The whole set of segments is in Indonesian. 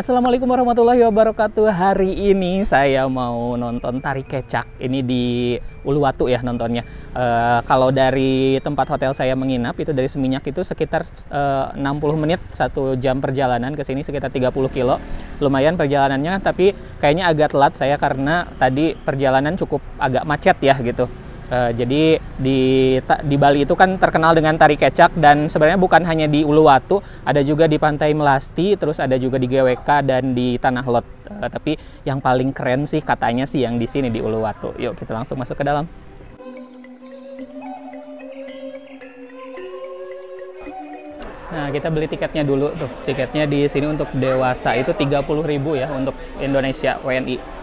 Assalamualaikum warahmatullahi wabarakatuh. Hari ini saya mau nonton tari kecak. Ini di Uluwatu ya nontonnya. Kalau dari tempat hotel saya menginap itu dari Seminyak itu sekitar 60 menit, 1 jam perjalanan ke sini sekitar 30 kilo. Lumayan perjalanannya, tapi kayaknya agak telat saya karena tadi perjalanan cukup agak macet ya gitu. Jadi di Bali itu kan terkenal dengan tari kecak, dan sebenarnya bukan hanya di Uluwatu, ada juga di Pantai Melasti, terus ada juga di GWK dan di Tanah Lot. Tapi yang paling keren sih katanya sih yang di sini di Uluwatu. Yuk kita langsung masuk ke dalam. Nah, kita beli tiketnya dulu tuh. Tiketnya di sini untuk dewasa itu 30.000 ya untuk Indonesia WNI.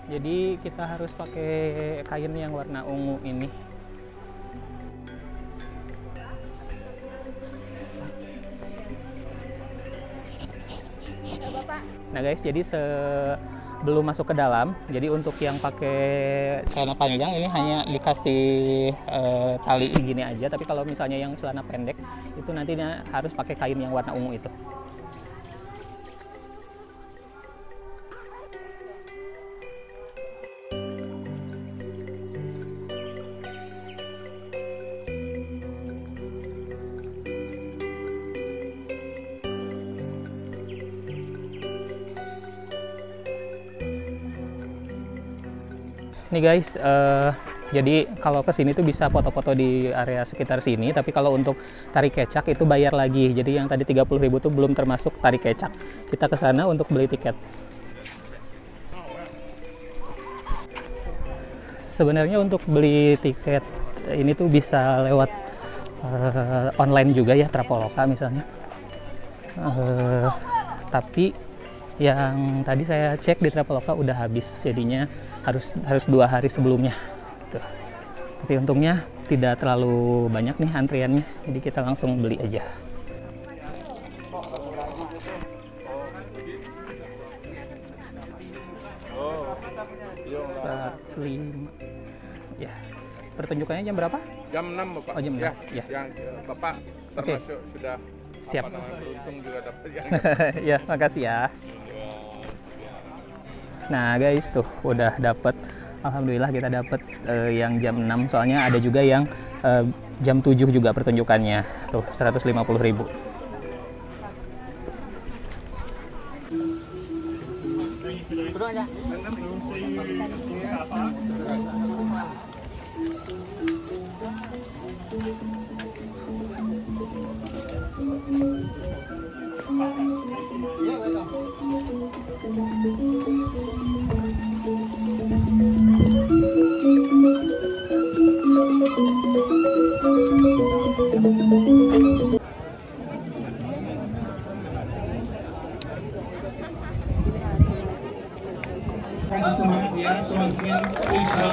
Jadi kita harus pakai kain yang warna ungu ini. Nah guys, jadi sebelum masuk ke dalam, jadi untuk yang pakai celana panjang ini hanya dikasih tali gini aja. Tapi kalau misalnya yang celana pendek itu nantinya harus pakai kain yang warna ungu itu. Nih guys, jadi kalau ke sini tuh bisa foto-foto di area sekitar sini, tapi kalau untuk tari kecak itu bayar lagi. Jadi yang tadi 30.000 tuh belum termasuk tari kecak. Kita ke sana untuk beli tiket. Sebenarnya untuk beli tiket ini tuh bisa lewat online juga ya, Traveloka misalnya. Tapi yang tadi saya cek di Traveloka udah habis, jadinya harus 2 hari sebelumnya. Tuh. Tapi untungnya tidak terlalu banyak nih antriannya, jadi kita langsung beli aja. Ya, pertunjukannya jam berapa? Jam 6 Bapak. Oh, jam 6. Ya. Yang Bapak termasuk sudah siap. Beruntung juga dapat yang. Ya, makasih ya. Nah guys, tuh udah dapet, alhamdulillah kita dapet yang jam 6, soalnya ada juga yang jam 7 juga pertunjukannya. Tuh 150.000. Semangat ya, semangat bisa.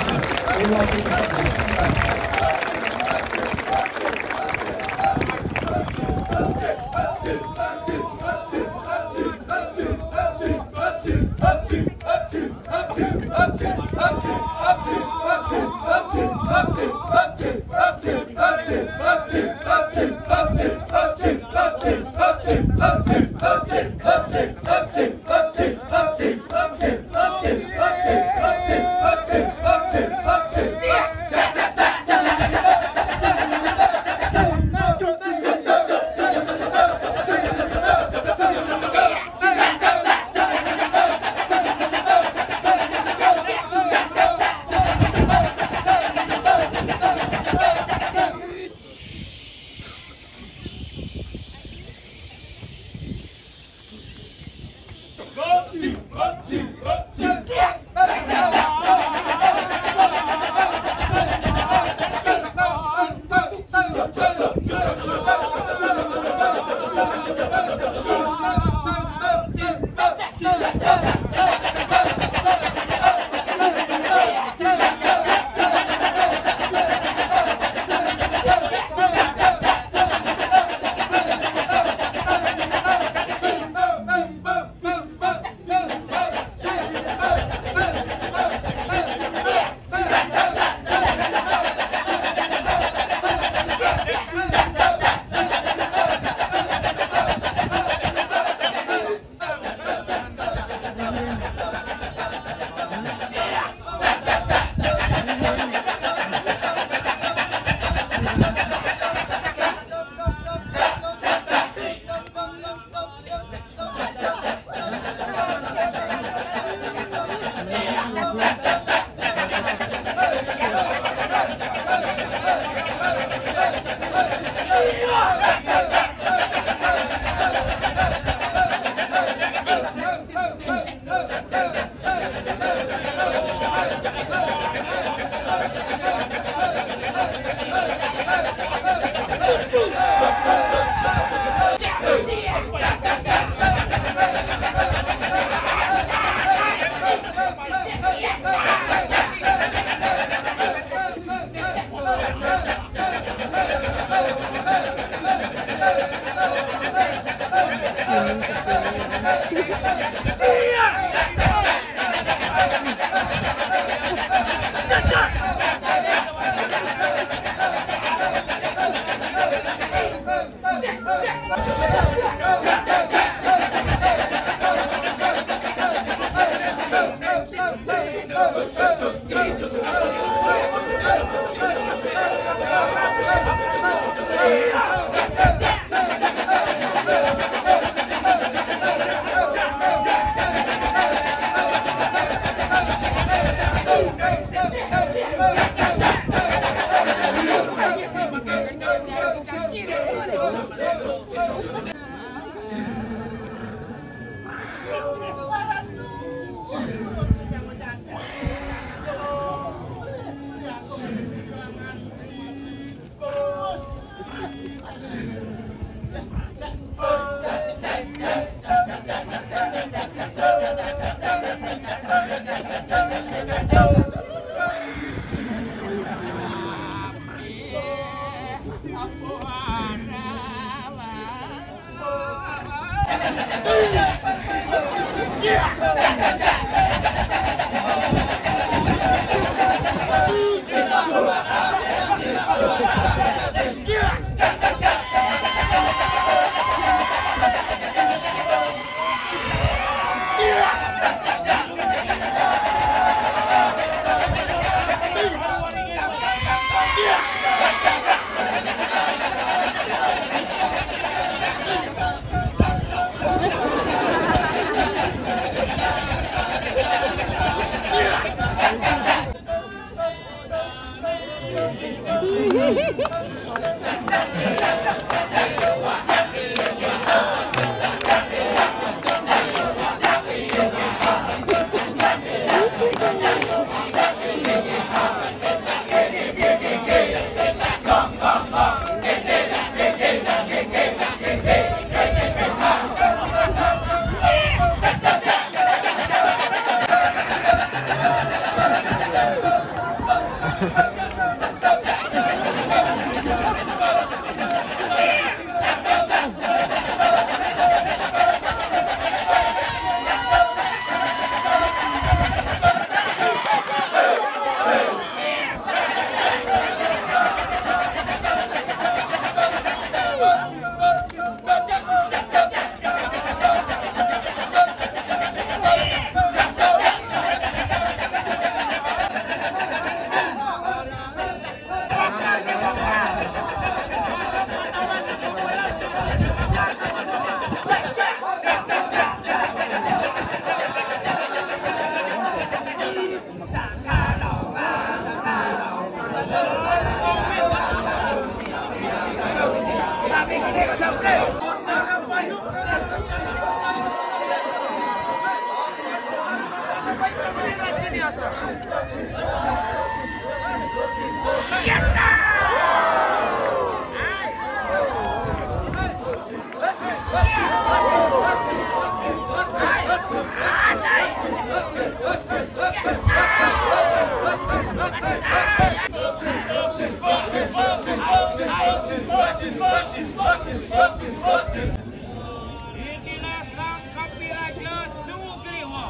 Inilah sang Kapiraja Sugriwa,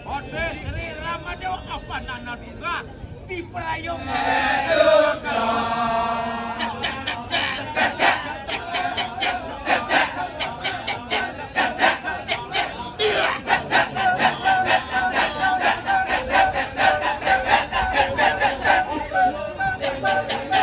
Ode Sri Ramadewa apa nana duga di Prayoga. Cek